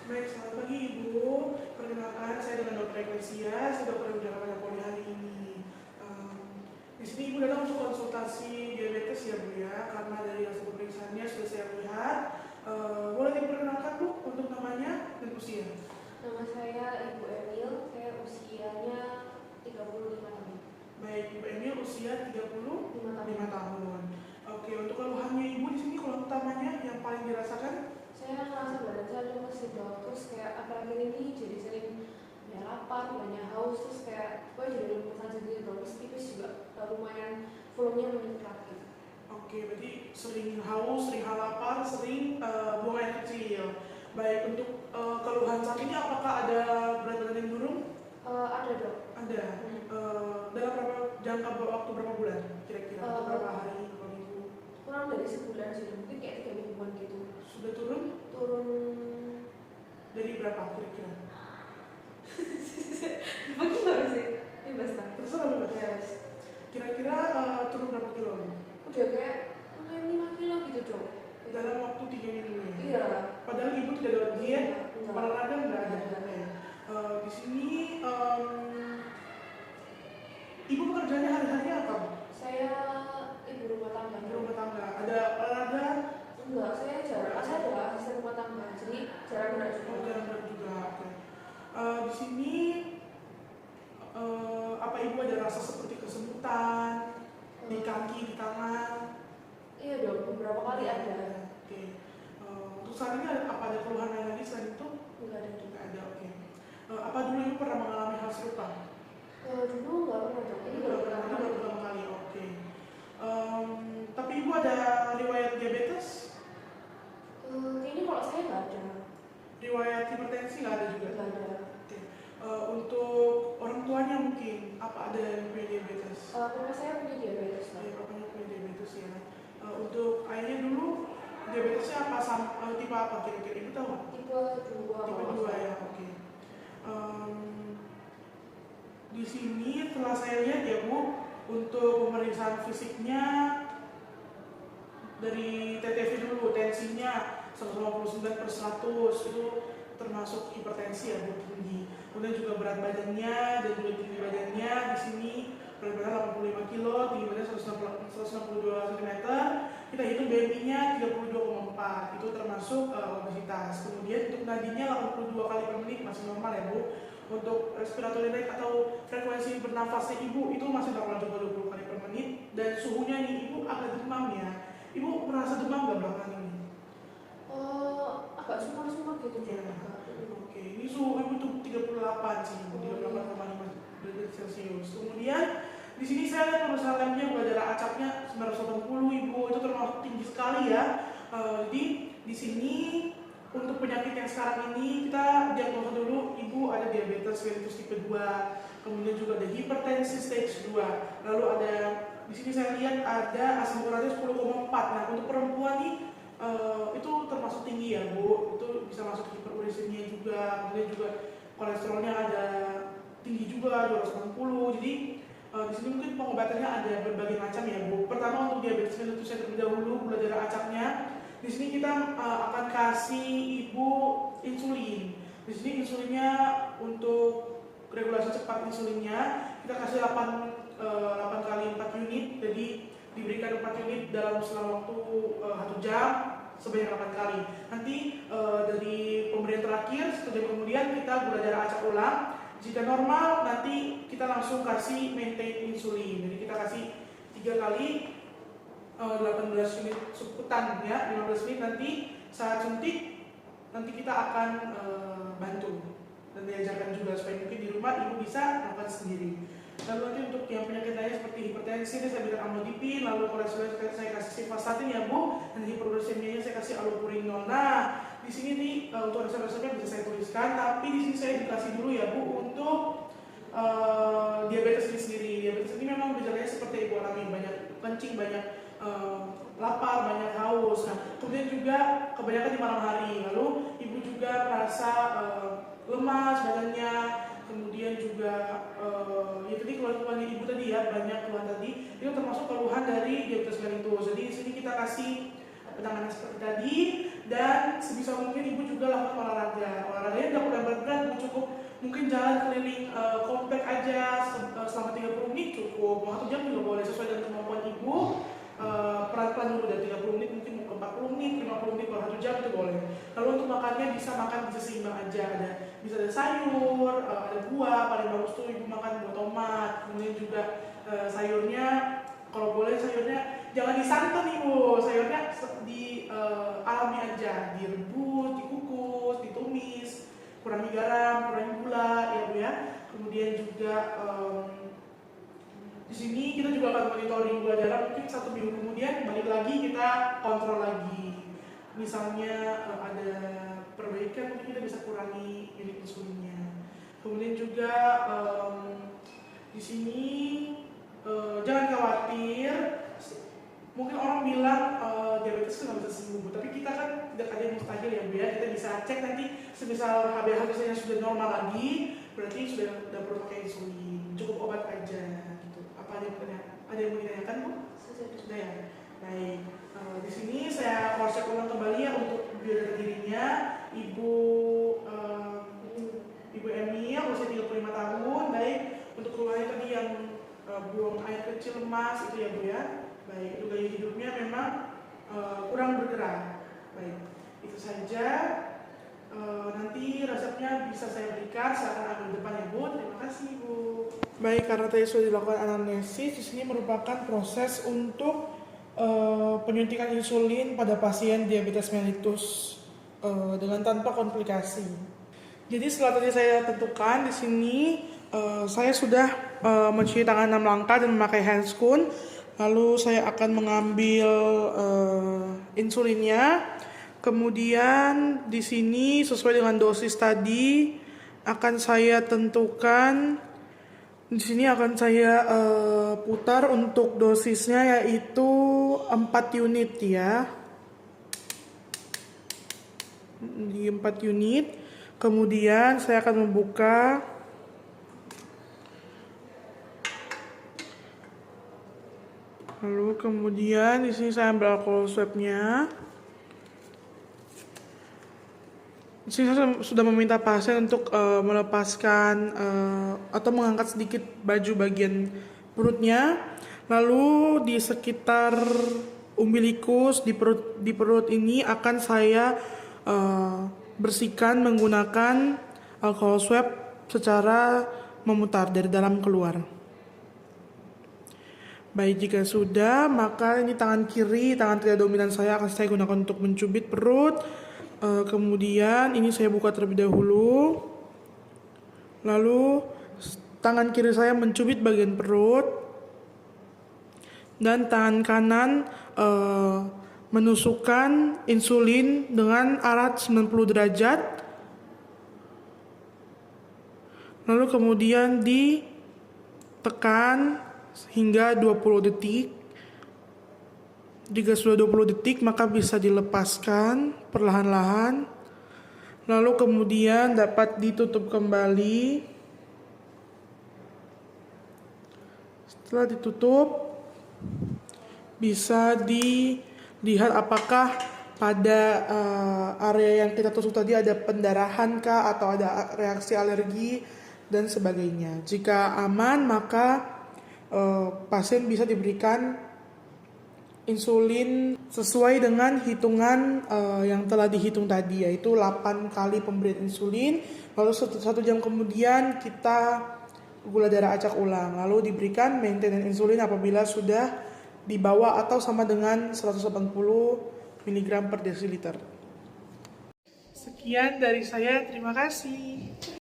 Baik, selamat pagi Ibu. Perkenalkan, saya dengan Dr. Eklesia, saya dokter yang menjalankan poli hari ini. Di sini Ibu datang untuk konsultasi diabetes ya Bu ya, karena dari hasil pemeriksaannya sudah saya lihat. Boleh diperkenalkan Bu untuk namanya dan usia? Nama saya Ibu Emil, saya usianya 35 tahun. Baik, Ibu Emil usia 35 5 tahun. tahun. Oke, untuk keluhannya Ibu di sini keluhan utamanya yang paling dirasakan? Saya ngerasa badan saya lemes gitu, terus kayak akhir-akhir ini jadi sering ya lapar, banyak haus, terus kayak jadi lemesan sendiri, terus tipis juga lumayan volumenya meningkat gitu. Oke, berarti sering haus, sering lapar, sering buang air kecil. Baik, untuk keluhan saat ini apakah ada berat badan yang turun? Ada dok. Ada. Dalam jangka waktu berapa bulan kira-kira? Atau berapa hari, berapa minggu? Kurang dari sebulan sih, mungkin kayak 3 mingguan gitu. Sudah turun? Turun Dari berapa kira-kira? bagaimana sih? Bebas lah. Terserah bebas. Yes. Kira-kira turun berapa kilo? Udah kayak 5 kilo gitu dok. Dalam waktu 3 minggu ya? Iya. Padahal ibu tidak ada diet, Enggak. olahraga nggak ada. Ada. Di sini ibu pekerjaannya hari-hari apa? Saya ibu rumah tangga. Ibu rumah tangga. Ada olahraga? Enggak, saya adalah asisten rumah tangga, jadi jarang gerak juga. Oh, jarang gerak juga. Oke. Di sini apa ibu ada rasa seperti kesemutan di kaki, di tangan? Iya dong, beberapa kali ada. Oke. Untuk saat ini apa ada keluhan lain lagi selain itu? Enggak ada juga. Nggak ada. Oke. Apa dulu ibu pernah mengalami hal serupa? Dulu enggak pernah dong, ini baru pertama kali. Pertama kali. Oke. Tapi ibu ada riwayat diabetes? Kayaknya kalau saya nggak ada. Riwayat hipertensi nggak ada juga? Nggak ada. Oke. Untuk orang tuanya mungkin apa ada yang punya diabetes? Papa saya punya diabetes. Ya, bapaknya punya diabetes ya. Untuk ayahnya dulu diabetesnya apa? Tipe apa kira-kira ibu tahu? Tipe 2. Tipe 2 ya. Oke. Di sini setelah saya lihat ya Bu, untuk pemeriksaan fisiknya dari TTV dulu, tensinya 159/100 itu termasuk hipertensi ya Bu, tinggi. Kemudian juga berat badannya dan juga tinggi badannya di sini berat badan 85 kilo, tinggi badan 162 cm. Kita hitung BMI-nya 32,4, itu termasuk obesitas. Kemudian untuk nadinya 82 kali per menit masih normal ya Bu. Untuk respiratory rate atau frekuensi bernafasnya ibu itu masih normal juga 20 kali per menit. Dan suhunya nih ibu agak demam ya. Ibu merasa demam nggak belakangan ini? Agak sumar-sumar gitu Ya. juga. Oke, ini suhu ibu tuh 38 sih, 38,5 derajat Celcius. Kemudian di sini saya lihat pemeriksaan labnya gula darah acapnya 980 ibu, itu termasuk tinggi sekali ya. Jadi di sini untuk penyakit yang sekarang ini kita diagnosa dulu ibu ada diabetes mellitus tipe 2, kemudian juga ada hipertensi stage 2. Lalu ada di sini saya lihat ada asam uratnya 10,4. Nah, untuk perempuan nih itu termasuk tinggi ya Bu, itu bisa masuk hiperuricemia juga, kemudian juga kolesterolnya ada tinggi juga 260. Jadi di sini mungkin pengobatannya ada berbagai macam ya Bu. Pertama untuk diabetes mellitus terlebih dahulu, gula darah acapnya. Di sini kita akan kasih ibu insulin. Di sini insulinnya untuk regulasi cepat insulinnya kita kasih 8 kali 4 unit. Jadi diberikan 4 unit dalam selang waktu 1 jam sebanyak 8 kali. Nanti dari pemberian terakhir 1 jam kemudian kita gula darah acak ulang. Jika normal nanti kita langsung kasih maintain insulin. Jadi kita kasih 3 kali 18 unit subkutan ya, 15 menit nanti saat suntik nanti kita akan bantu dan diajarkan juga supaya mungkin di rumah ibu bisa melakukan sendiri. Lalu nanti untuk yang penyakit lainnya seperti hipertensi saya berikan amlodipin, lalu kolesterol saya kasih simvastatin ya Bu, dan hiperuricemia saya kasih allopurinol. Nah di sini nih untuk resep-resepnya bisa saya tuliskan, tapi di sini saya dikasih dulu ya Bu untuk diabetes ini sendiri. Diabetes ini memang gejalanya seperti ibu alami, banyak kencing, banyak lapar, banyak haus. Nah, kemudian juga kebanyakan di malam hari. Lalu ibu juga merasa lemas badannya, kemudian juga ya tadi keluhan-keluhan ibu tadi ya, banyak keluhan tadi itu termasuk keluhan dari diabetes mellitus. Jadi di sini kita kasih penanganan seperti tadi, dan sebisa mungkin ibu juga lakukan olahraga cukup mungkin jalan keliling komplek aja selama 30 menit cukup, mau 1 jam juga boleh sesuai dengan kemampuan ibu. Pelan-pelan dulu dari 30 menit mungkin mau ke 40 menit, 50 menit, baru 1 jam itu boleh. Lalu untuk makannya bisa seimbang aja, bisa ada sayur, ada buah, paling bagus tuh ibu makan buah tomat, kemudian juga sayurnya kalau boleh sayurnya jangan disantan ibu, sayurnya alami aja, direbus, dikukus, ditumis, kurangi garam, kurangi gula ya bu ya. Kemudian juga di sini kita juga akan monitoring gula darah, mungkin 1 minggu kemudian balik lagi kita kontrol lagi. Misalnya ada perbaikan, mungkin kita bisa kurangi unit insulinnya. Kemudian juga di sini jangan khawatir. Mungkin orang bilang diabetes itu nggak bisa sembuh, tapi kita kan tidak ada yang mustahil ya bu ya. Kita bisa cek nanti, semisal HbA1c-nya sudah normal lagi, berarti sudah perlu pakai insulin, cukup obat aja. Ada yang mau ditanyakan bu? Sudah ya. Baik. Di sini saya cross check ulang kembali ya untuk biodata dirinya Ibu Emil usia 35 tahun. Baik. Untuk keluarnya tadi yang buang air kecil lemas itu ya bu ya. Baik. Itu gaya hidupnya memang kurang bergerak. Baik. Itu saja. Nanti resepnya bisa saya berikan, silakan ambil depan ya bu. Terima kasih bu. Baik, karena tadi sudah dilakukan anamnesis, di sini merupakan proses untuk penyuntikan insulin pada pasien diabetes mellitus dengan tanpa komplikasi. Jadi setelah tadi saya tentukan di sini saya sudah mencuci tangan 6 langkah dan memakai handscoon. Lalu saya akan mengambil insulinnya. Kemudian di sini sesuai dengan dosis tadi akan saya tentukan. Di sini akan saya putar untuk dosisnya yaitu 4 unit ya. Di 4 unit. Kemudian saya akan membuka lalu kemudian di sini saya ambil alkohol swab-nya. Di sini saya sudah meminta pasien untuk melepaskan atau mengangkat sedikit baju bagian perutnya. Lalu di sekitar umbilikus di perut ini akan saya bersihkan menggunakan alkohol swab secara memutar dari dalam keluar. Baik, jika sudah, maka ini tangan kiri, tangan tidak dominan saya akan saya gunakan untuk mencubit perut. Kemudian ini saya buka terlebih dahulu. Lalu tangan kiri saya mencubit bagian perut. Dan tangan kanan menusukkan insulin dengan arah 90 derajat. Lalu kemudian ditekan hingga 20 detik. Jika sudah 20 detik maka bisa dilepaskan perlahan-lahan. Lalu kemudian dapat ditutup kembali. Setelah ditutup bisa dilihat apakah pada area yang kita tusuk tadi ada pendarahan kah atau ada reaksi alergi dan sebagainya. Jika aman maka pasien bisa diberikan insulin sesuai dengan hitungan yang telah dihitung tadi, yaitu 8 kali pemberian insulin. Lalu 1 jam kemudian kita gula darah acak ulang, lalu diberikan maintenance insulin apabila sudah di bawah atau sama dengan 180 mg per desiliter. Sekian dari saya, terima kasih.